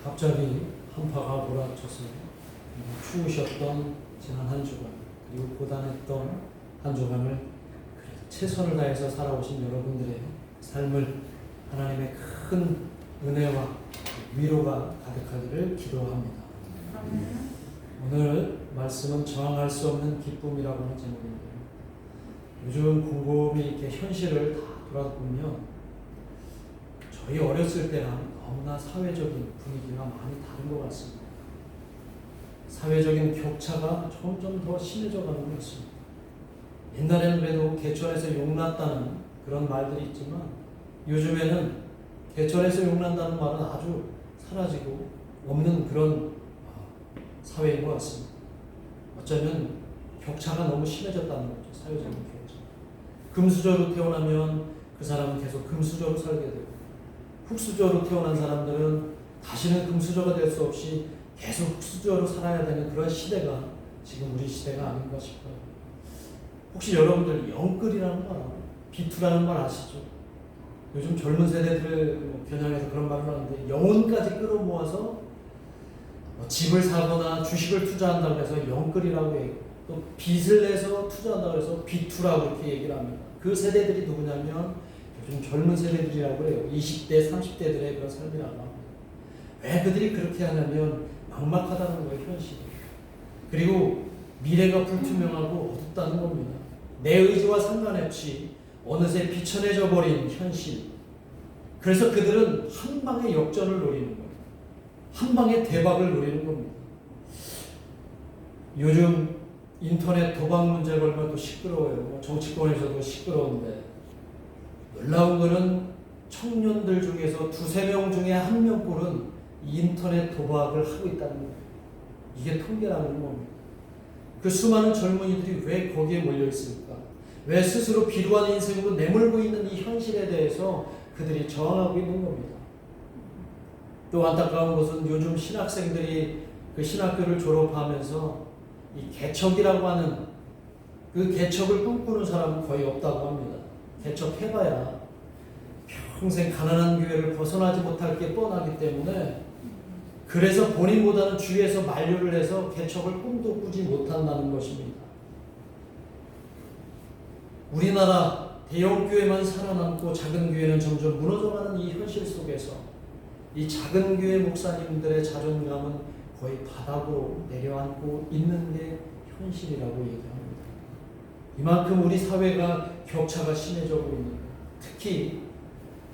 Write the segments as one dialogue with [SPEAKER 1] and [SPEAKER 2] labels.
[SPEAKER 1] 갑자기 한파가 몰아쳐서 추우셨던 지난 한 주간, 그리고 고단했던 한 주간을 최선을 다해서 살아오신 여러분들의 삶을 하나님의 큰 은혜와 위로가 가득하기를 기도합니다. 오늘 말씀은 저항할 수 없는 기쁨이라고 하는 제목인데요. 요즘 곰곰이 이렇게 현실을 다 돌아보면 저희 어렸을 때랑 너무나 사회적인 분위기가 많이 다른 것 같습니다. 사회적인 격차가 점점 더 심해져 가는 것 같습니다. 옛날에는 그래도 개천에서 용났다는 그런 말들이 있지만 요즘에는 개천에서 용난다는 말은 아주 사라지고 없는 그런 사회인 것 같습니다. 어쩌면 격차가 너무 심해졌다는 거죠. 사회적인 격차. 금수저로 태어나면 그 사람은 계속 금수저로 살게 되고, 흙수저로 태어난 사람들은 다시는 금수저가 될 수 없이 계속 흙수저로 살아야 되는 그런 시대가 지금 우리 시대가 아닌가 싶어요. 혹시 여러분들 영끌이라는 말, 비투라는 말 아시죠? 요즘 젊은 세대들을 겨냥해서 그런 말을 하는데, 영혼까지 끌어모아서 집을 사거나 주식을 투자한다고 해서 영끌이라고 해요. 또 빚을 내서 투자한다고 해서 비투라고 이렇게 얘기를 합니다. 그 세대들이 누구냐면 요즘 젊은 세대들이라고 해요. 20대, 30대들의 그런 삶이라고 합니다. 왜 그들이 그렇게 하냐면 막막하다는 거예요, 현실이. 그리고 미래가 불투명하고 어둡다는 겁니다. 내 의지와 상관없이 어느새 비천해져 버린 현실. 그래서 그들은 한 방의 역전을 노리는 거예요. 한 방의 대박을 노리는 겁니다. 요즘 인터넷 도박 문제가 얼마나 또 시끄러워요. 정치권에서도 시끄러운데, 놀라운 거는 청년들 중에서 2~3명 중에 1명꼴은 인터넷 도박을 하고 있다는 거예요. 이게 통계라는 겁니다. 그 수많은 젊은이들이 왜 거기에 몰려 있습니까? 왜 스스로 비루한 인생으로 내몰고 있는 이 현실에 대해서 그들이 저항하고 있는 겁니다. 또 안타까운 것은 요즘 신학생들이 그 신학교를 졸업하면서 이 개척이라고 하는 그 개척을 꿈꾸는 사람은 거의 없다고 합니다. 개척해봐야 평생 가난한 교회를 벗어나지 못할 게 뻔하기 때문에, 그래서 본인보다는 주위에서 만류를 해서 개척을 꿈도 꾸지 못한다는 것입니다. 우리나라 대형 교회만 살아남고 작은 교회는 점점 무너져가는 이 현실 속에서 이 작은 교회 목사님들의 자존감은 거의 바닥으로 내려앉고 있는 게 현실이라고 얘기합니다. 이만큼 우리 사회가 격차가 심해져고 있는 거예요. 특히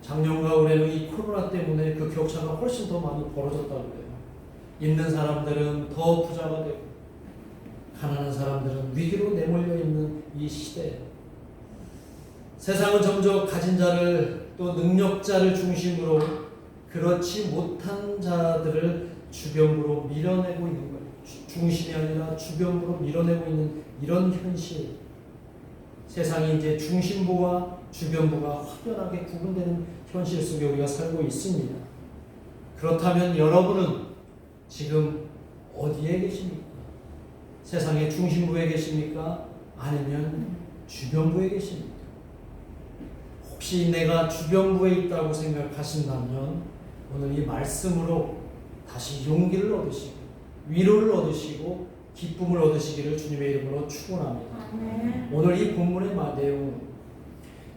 [SPEAKER 1] 작년과 올해는 이 코로나 때문에 그 격차가 훨씬 더 많이 벌어졌다고 해요. 있는 사람들은 더 부자가 되고 가난한 사람들은 위기로 내몰려 있는 이 시대에 세상은 점점 가진 자를, 또 능력자를 중심으로 그렇지 못한 자들을 주변으로 밀어내고 있는 거예요. 중심이 아니라 주변으로 밀어내고 있는 이런 현실. 세상이 이제 중심부와 주변부가 확연하게 구분되는 현실 속에 우리가 살고 있습니다. 그렇다면 여러분은 지금 어디에 계십니까? 세상의 중심부에 계십니까? 아니면 주변부에 계십니까? 혹시 내가 주변부에 있다고 생각하신다면 오늘 이 말씀으로 다시 용기를 얻으시고 위로를 얻으시고 기쁨을 얻으시기를 주님의 이름으로 축원합니다. 오늘 이 본문의 내용,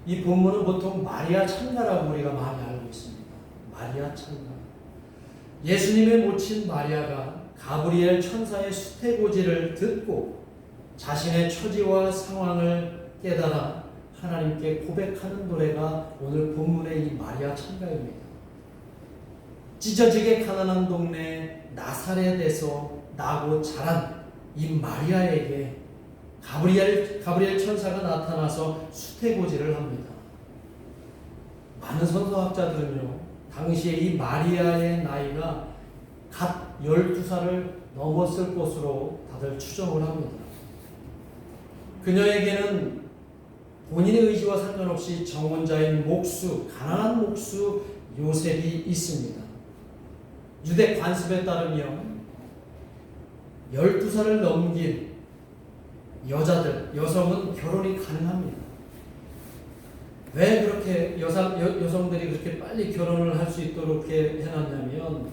[SPEAKER 1] 이 본문은 보통 마리아 찬가라고 우리가 많이 알고 있습니다. 마리아 찬가. 예수님의 모친 마리아가 가브리엘 천사의 수태고지를 듣고 자신의 처지와 상황을 깨달아 하나님께 고백하는 노래가 오늘 본문의 이 마리아 찬가입니다. 찢어지게 가난한 동네 나사렛에서 나고 자란 이 마리아에게 가브리엘 천사가 나타나서 수태고지를 합니다. 많은 선서학자들은요, 당시에 이 마리아의 나이가 갓 12살을 넘었을 것으로 다들 추정을 합니다. 그녀에게는 본인의 의지와 상관없이 정혼자인 목수, 가난한 목수 요셉이 있습니다. 유대 관습에 따르면 12살을 넘긴 여성은 결혼이 가능합니다. 왜 그렇게 여성들이 그렇게 빨리 결혼을 할 수 있도록 해놨냐면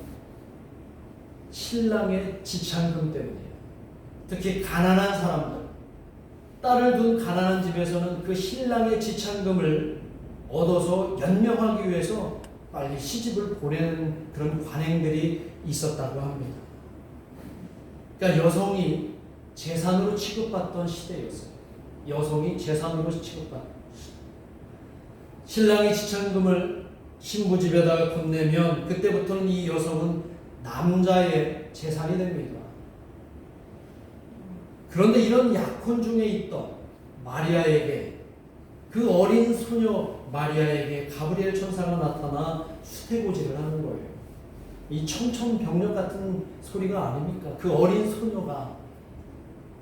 [SPEAKER 1] 신랑의 지참금 때문이에요. 특히 가난한 사람들, 딸을 둔 가난한 집에서는 그 신랑의 지참금을 얻어서 연명하기 위해서 빨리 시집을 보내는 그런 관행들이 있었다고 합니다. 그러니까 여성이 재산으로 취급받던 시대였어요. 여성이 재산으로 취급받던 시대. 신랑이 지참금을 신부 집에다가 건네면 그때부터는 이 여성은 남자의 재산이 됩니다. 그런데 이런 약혼 중에 있던 마리아에게, 그 어린 소녀 마리아에게 가브리엘 천사가 나타나 수태고지를 하는 거예요. 이 청천벽력 같은 소리가 아닙니까? 그 어린 소녀가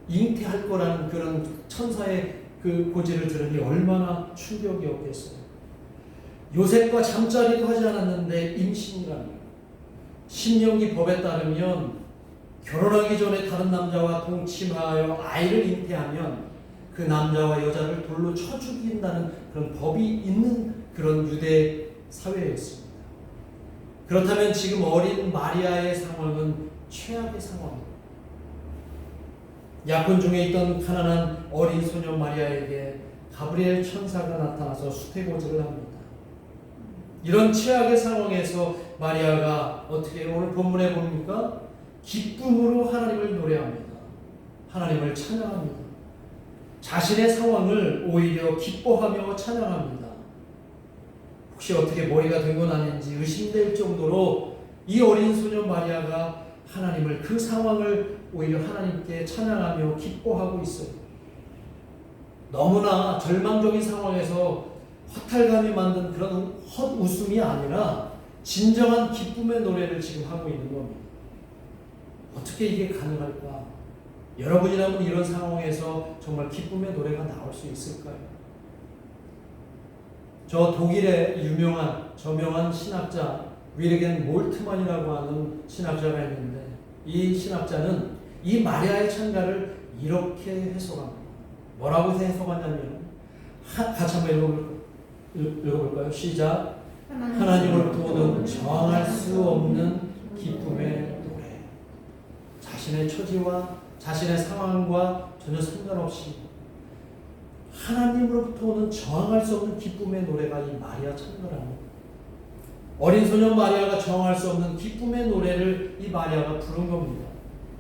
[SPEAKER 1] 잉태할 거라는 그런 천사의 그 고지를 들으니 얼마나 충격이었겠어요. 요셉과 잠자리도 하지 않았는데 임신이라니. 신명기 법에 따르면 결혼하기 전에 다른 남자와 동침하여 아이를 잉태하면 그 남자와 여자를 돌로 쳐 죽인다는 그런 법이 있는 그런 유대 사회였습니다. 그렇다면 지금 어린 마리아의 상황은 최악의 상황입니다. 약혼 중에 있던 가난한 어린 소녀 마리아에게 가브리엘 천사가 나타나서 수태고지를 합니다. 이런 최악의 상황에서 마리아가 어떻게 오늘 본문에 봅니까? 기쁨으로 하나님을 노래합니다. 하나님을 찬양합니다. 자신의 상황을 오히려 기뻐하며 찬양합니다. 혹시 어떻게 머리가 된 건 아닌지 의심될 정도로 이 어린 소녀 마리아가 하나님을, 그 상황을 오히려 하나님께 찬양하며 기뻐하고 있어요. 너무나 절망적인 상황에서 허탈감이 만든 그런 헛웃음이 아니라 진정한 기쁨의 노래를 지금 하고 있는 겁니다. 어떻게 이게 가능할까? 여러분이라면 이런 상황에서 정말 기쁨의 노래가 나올 수 있을까요? 저 독일의 유명한 저명한 신학자 위르겐 몰트만이라고 하는 신학자가 있는데, 이 신학자는 이 마리아의 찬가를 이렇게 해석합니다. 뭐라고 해석하냐면, 같이 한번 읽어볼까요? 시작. 하나님으로부터 오는 저항할 수 없는 기쁨의 노래. 자신의 처지와 자신의 상황과 전혀 상관없이 하나님으로부터 오는 저항할 수 없는 기쁨의 노래가 이 마리아 찬가라는, 어린 소년 마리아가 저항할 수 없는 기쁨의 노래를 이 마리아가 부른 겁니다.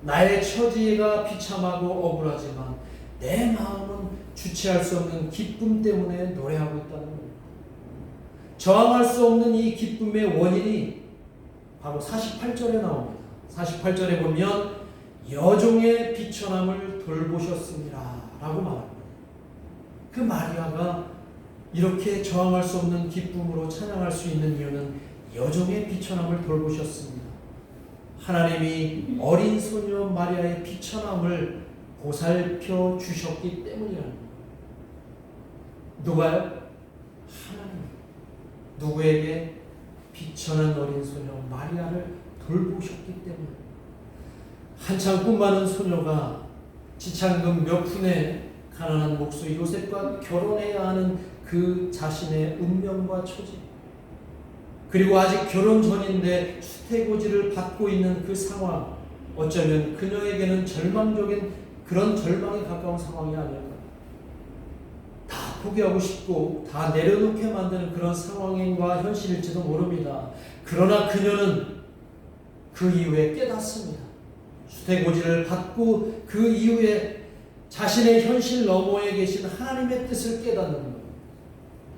[SPEAKER 1] 나의 처지가 비참하고 억울하지만 내 마음은 주체할 수 없는 기쁨 때문에 노래하고 있다는 겁니다. 저항할 수 없는 이 기쁨의 원인이 바로 48절에 나옵니다. 48절에 보면 여종의 비천함을 돌보셨습니다 라고 말합니다. 그 마리아가 이렇게 저항할 수 없는 기쁨으로 찬양할 수 있는 이유는 여종의 비천함을 돌보셨습니다. 하나님이 어린 소녀 마리아의 비천함을 보살펴 주셨기 때문이라는 거예요. 누가요? 하나님. 누구에게? 비천한 어린 소녀 마리아를 돌보셨기 때문에. 한창 꿈 많은 소녀가 지참금 몇 푼에 가난한 목수 요셉과 결혼해야 하는 그 자신의 운명과 처지, 그리고 아직 결혼 전인데 수태고지를 받고 있는 그 상황, 어쩌면 그녀에게는 절망적인 그런 절망에 가까운 상황이 아닐까. 다 포기하고 싶고 다 내려놓게 만드는 그런 상황과 현실일지도 모릅니다. 그러나 그녀는 그 이후에 깨닫습니다. 수태고지를 받고 그 이후에 자신의 현실 너머에 계신 하나님의 뜻을 깨닫는 것.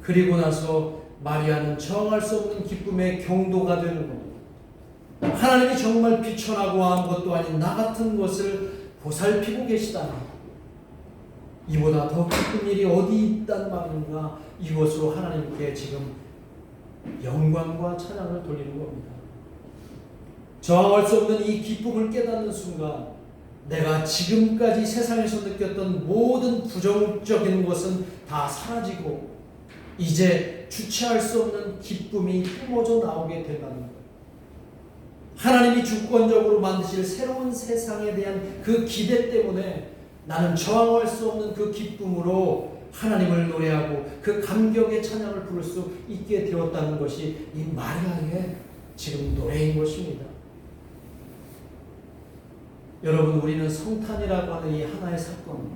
[SPEAKER 1] 그리고 나서 마리아는 정할 수 없는 기쁨의 경도가 되는 겁니다. 하나님이 정말 비천하고 아무것도 아닌 나 같은 것을 보살피고 계시다니, 이보다 더 기쁜 일이 어디 있단 말인가. 이것으로 하나님께 지금 영광과 찬양을 돌리는 겁니다. 저항할 수 없는 이 기쁨을 깨닫는 순간 내가 지금까지 세상에서 느꼈던 모든 부정적인 것은 다 사라지고 이제 주체할 수 없는 기쁨이 뿜어져 나오게 된다는 거예요. 하나님이 주권적으로 만드실 새로운 세상에 대한 그 기대 때문에 나는 저항할 수 없는 그 기쁨으로 하나님을 노래하고 그 감격의 찬양을 부를 수 있게 되었다는 것이 이 마리아의 지금 노래인 것입니다. 여러분, 우리는 성탄이라고 하는 이 하나의 사건,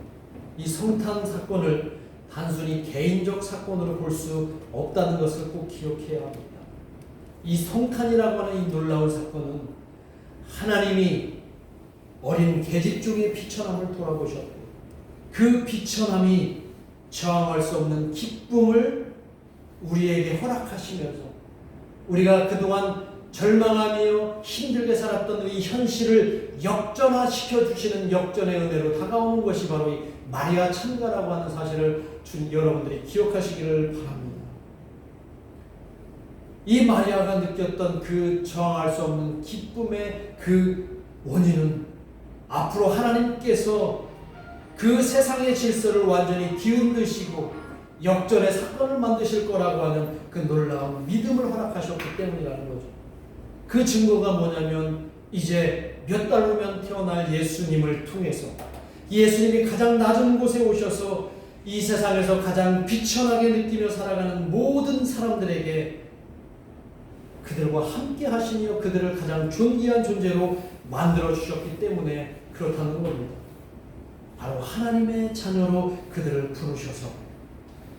[SPEAKER 1] 이 성탄 사건을 단순히 개인적 사건으로 볼 수 없다는 것을 꼭 기억해야 합니다. 이 성탄이라고 하는 이 놀라운 사건은 하나님이 어린 계집 중에 비천함을 돌아보셨고 그 비천함이 저항할 수 없는 기쁨을 우리에게 허락하시면서 우리가 그동안 절망하며 힘들게 살았던 이 현실을 역전화시켜 주시는 역전의 은혜로 다가오는 것이 바로 이 마리아 찬가라고 하는 사실을 여러분들이 기억하시기를 바랍니다. 이 마리아가 느꼈던 그 저항할 수 없는 기쁨의 그 원인은 앞으로 하나님께서 그 세상의 질서를 완전히 뒤흔드시고 역전의 사건을 만드실 거라고 하는 그 놀라운 믿음을 허락하셨기 때문이라는 거죠. 그 증거가 뭐냐면 이제 몇 달 후면 태어날 예수님을 통해서 예수님이 가장 낮은 곳에 오셔서 이 세상에서 가장 비천하게 느끼며 살아가는 모든 사람들에게 그들과 함께 하시며 그들을 가장 존귀한 존재로 만들어 주셨기 때문에 그렇다는 겁니다. 바로 하나님의 자녀로 그들을 부르셔서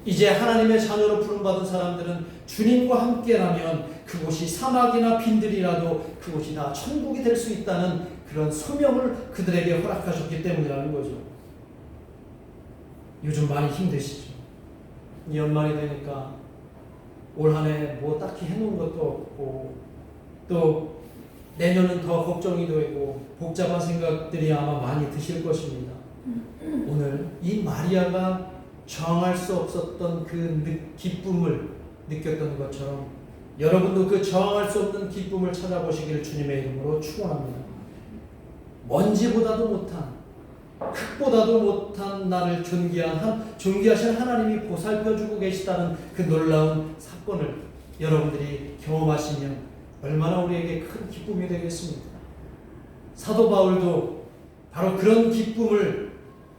[SPEAKER 1] 이제 하나님의 자녀로 부름받은 사람들은 주님과 함께라면 그곳이 사막이나 빈들이라도 그곳이 다 천국이 될 수 있다는 그런 소명을 그들에게 허락하셨기 때문이라는 거죠. 요즘 많이 힘드시죠? 연말이 되니까 올 한 해 뭐 딱히 해놓은 것도 없고 또 내년은 더 걱정이 되고 복잡한 생각들이 아마 많이 드실 것입니다. 오늘 이 마리아가 저항할 수 없었던 그 기쁨을 느꼈던 것처럼 여러분도 그 저항할 수 없는 기쁨을 찾아보시기를 주님의 이름으로 축원합니다. 먼지보다도 못한 흙보다도 못한 나를 존귀하신 하나님이 보살펴주고 계시다는 그 놀라운 사건을 여러분들이 경험하시면 얼마나 우리에게 큰 기쁨이 되겠습니까? 사도 바울도 바로 그런 기쁨을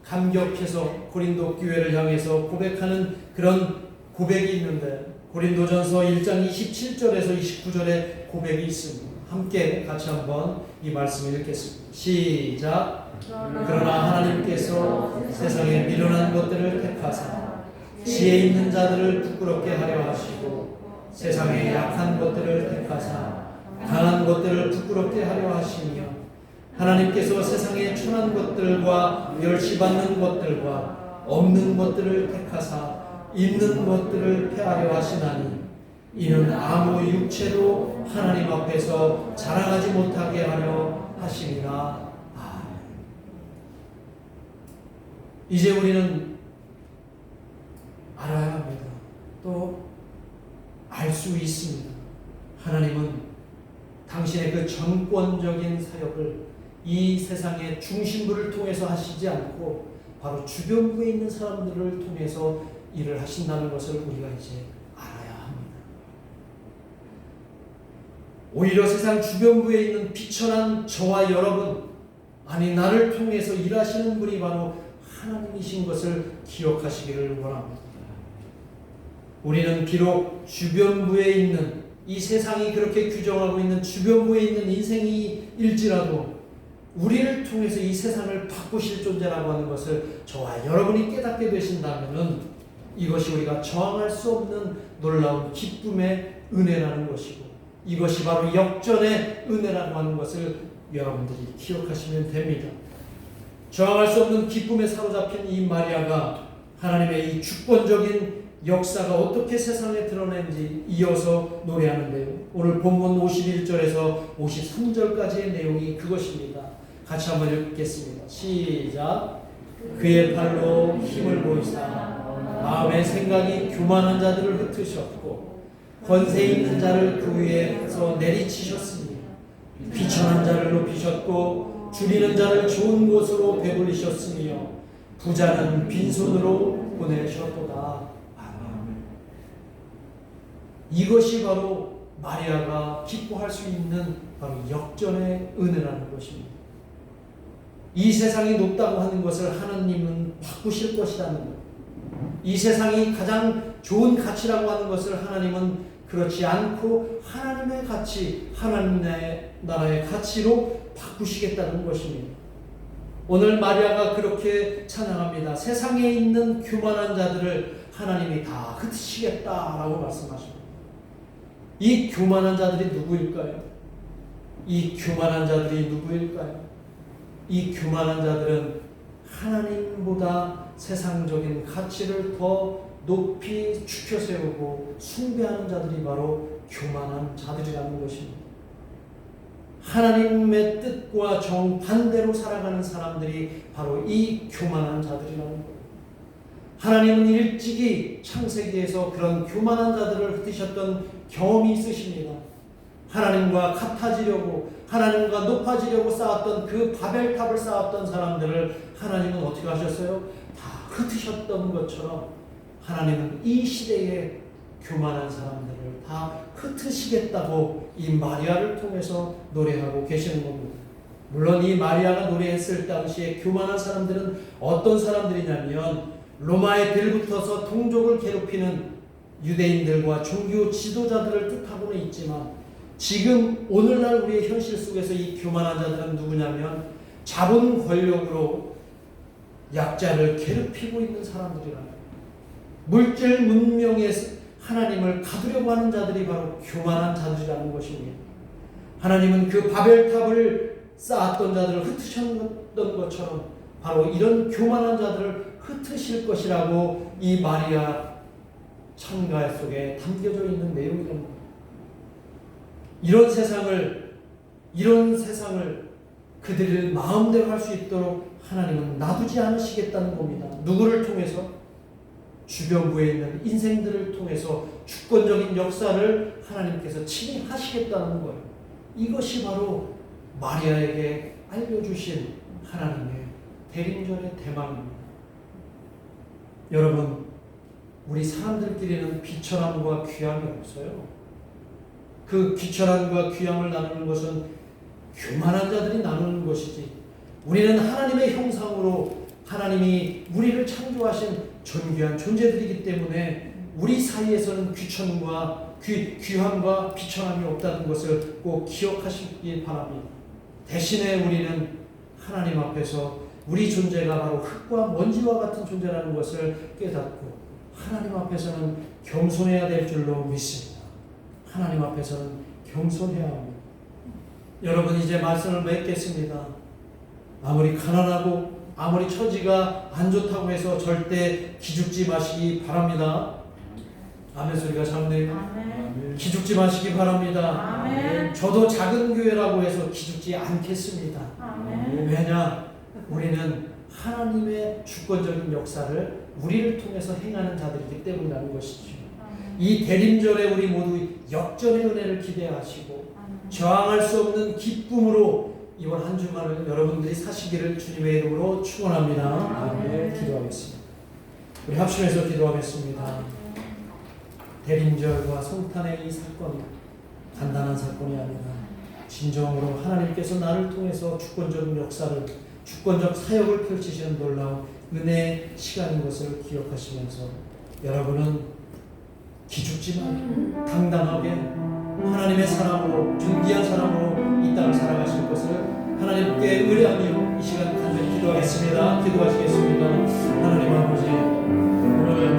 [SPEAKER 1] 감격해서 고린도 교회를 향해서 고백하는 그런 고백이 있는데 고린도전서 1장 27절에서 29절에 고백이 있습니다. 함께 같이 한번 이 말씀을 읽겠습니다. 시작. 그러나 하나님께서 세상에 미련한 것들을 택하사 지혜 있는 자들을 부끄럽게 하려 하시고 세상에 약한 것들을 택하사 강한 것들을 부끄럽게 하려 하시며 하나님께서 세상에 천한 것들과 멸시받는 것들과 없는 것들을 택하사 있는 것들을 폐하려 하시나니 이는 아무 육체도 하나님 앞에서 자랑하지 못하게 하려 하심이라. 이제 우리는 알아야 합니다. 또 알 수 있습니다. 하나님은 당신의 그 정권적인 사역을 이 세상의 중심부를 통해서 하시지 않고 바로 주변부에 있는 사람들을 통해서 일을 하신다는 것을 우리가 이제 알아야 합니다. 오히려 세상 주변부에 있는 비천한 저와 여러분, 아니 나를 통해서 일하시는 분이 바로 하나님이신 것을 기억하시기를 원합니다. 우리는 비록 주변부에 있는 이 세상이 그렇게 규정하고 있는 주변부에 있는 인생일지라도 우리를 통해서 이 세상을 바꾸실 존재라고 하는 것을 저와 여러분이 깨닫게 되신다면 이것이 우리가 저항할 수 없는 놀라운 기쁨의 은혜라는 것이고 이것이 바로 역전의 은혜라고 하는 것을 여러분들이 기억하시면 됩니다. 저항할 수 없는 기쁨에 사로잡힌 이 마리아가 하나님의 이 주권적인 역사가 어떻게 세상에 드러낸지 이어서 노래하는데요. 오늘 본문 51절에서 53절까지의 내용이 그것입니다. 같이 한번 읽겠습니다. 시작. 그의 팔로 힘을 보이사 마음의 생각이 교만한 자들을 흩으셨고 권세 있는 자를 그 위에서 내리치셨으니 비천한 자를 높이셨고 줄이는 자를 좋은 곳으로 배불리셨으며 부자는 빈손으로 보내셨도다. 이것이 바로 마리아가 기뻐할 수 있는 바로 역전의 은혜라는 것입니다. 이 세상이 높다고 하는 것을 하나님은 바꾸실 것이라는 것. 이 세상이 가장 좋은 가치라고 하는 것을 하나님은 그렇지 않고 하나님의 가치, 하나님의 나라의 가치로 바꾸시겠다는 것입니다. 오늘 마리아가 그렇게 찬양합니다. 세상에 있는 교만한 자들을 하나님이 다 흩으시겠다라고 말씀하십니다. 이 교만한 자들이 누구일까요? 이 교만한 자들이 누구일까요? 이 교만한 자들은 하나님보다 세상적인 가치를 더 높이 축혀 세우고 숭배하는 자들이 바로 교만한 자들이라는 것입니다. 하나님의 뜻과 정반대로 살아가는 사람들이 바로 이 교만한 자들이라는 거예요. 하나님은 일찍이 창세기에서 그런 교만한 자들을 흩으셨던 경험이 있으십니다. 하나님과 같아지려고, 하나님과 높아지려고 쌓았던 그 바벨탑을 쌓았던 사람들을 하나님은 어떻게 하셨어요? 다 흩으셨던 것처럼 하나님은 이 시대에 교만한 사람들을 다 흩으시겠다고 이 마리아를 통해서 노래하고 계시는 겁니다. 물론 이 마리아가 노래했을 당시에 교만한 사람들은 어떤 사람들이냐면 로마에 빌붙어서 동족을 괴롭히는 유대인들과 종교 지도자들을 뜻하고는 있지만 지금 오늘날 우리의 현실 속에서 이 교만한 자들은 누구냐면 자본 권력으로 약자를 괴롭히고 있는 사람들이라는 거예요. 물질 문명에 하나님을 가두려고 하는 자들이 바로 교만한 자들이라는 것입니다. 하나님은 그 바벨탑을 쌓았던 자들을 흩으셨던 것처럼 바로 이런 교만한 자들을 흩으실 것이라고 이 마리아 찬가 속에 담겨져 있는 내용입니다. 이런 세상을 그들을 마음대로 할 수 있도록 하나님은 놔두지 않으시겠다는 겁니다. 누구를 통해서? 주변부에 있는 인생들을 통해서 주권적인 역사를 하나님께서 친히 하시겠다는 거예요. 이것이 바로 마리아에게 알려주신 하나님의 대림절의 대망입니다. 여러분, 우리 사람들끼리는 비천함과 귀함이 없어요. 그 비천함과 귀함을 나누는 것은 교만한 자들이 나누는 것이지, 우리는 하나님의 형상으로 하나님이 우리를 창조하신 존귀한 존재들이기 때문에 우리 사이에서는 귀함과 비천함이 없다는 것을 꼭 기억하시기 바랍니다. 대신에 우리는 하나님 앞에서 우리 존재가 바로 흙과 먼지와 같은 존재라는 것을 깨닫고 하나님 앞에서는 겸손해야 될 줄로 믿습니다. 하나님 앞에서는 겸손해야 합니다. 여러분, 이제 말씀을 맺겠습니다. 아무리 가난하고 아무리 처지가 안 좋다고 해서 절대 기죽지 마시기 바랍니다. 아멘 소리가 작네요. 기죽지 마시기 바랍니다.
[SPEAKER 2] 아멘.
[SPEAKER 1] 저도 작은 교회라고 해서 기죽지 않겠습니다.
[SPEAKER 2] 아멘.
[SPEAKER 1] 왜냐? 우리는 하나님의 주권적인 역사를 우리를 통해서 행하는 자들이기 때문이라는 것이죠. 이 대림절에 우리 모두 역전의 은혜를 기대하시고 저항할 수 없는 기쁨으로 이번 한 주간을 여러분들이 사시기를 주님의 이름으로 축원합니다. 아멘. 기도하겠습니다. 우리 합심해서 기도하겠습니다. 대림절과 성탄의 이 사건, 간단한 사건이 아니라 진정으로 하나님께서 나를 통해서 주권적인 역사를, 주권적 사역을 펼치시는 놀라운 은혜의 시간인 것을 기억하시면서 여러분은 기죽지 말고 당당하게 하나님의 사람으로, 존귀한 사람으로 이 땅을 살아가실 것을 하나님께 의뢰하며 이 시간 간절히 기도하겠습니다. 기도하시겠습니다. 하나님 아버지, 오늘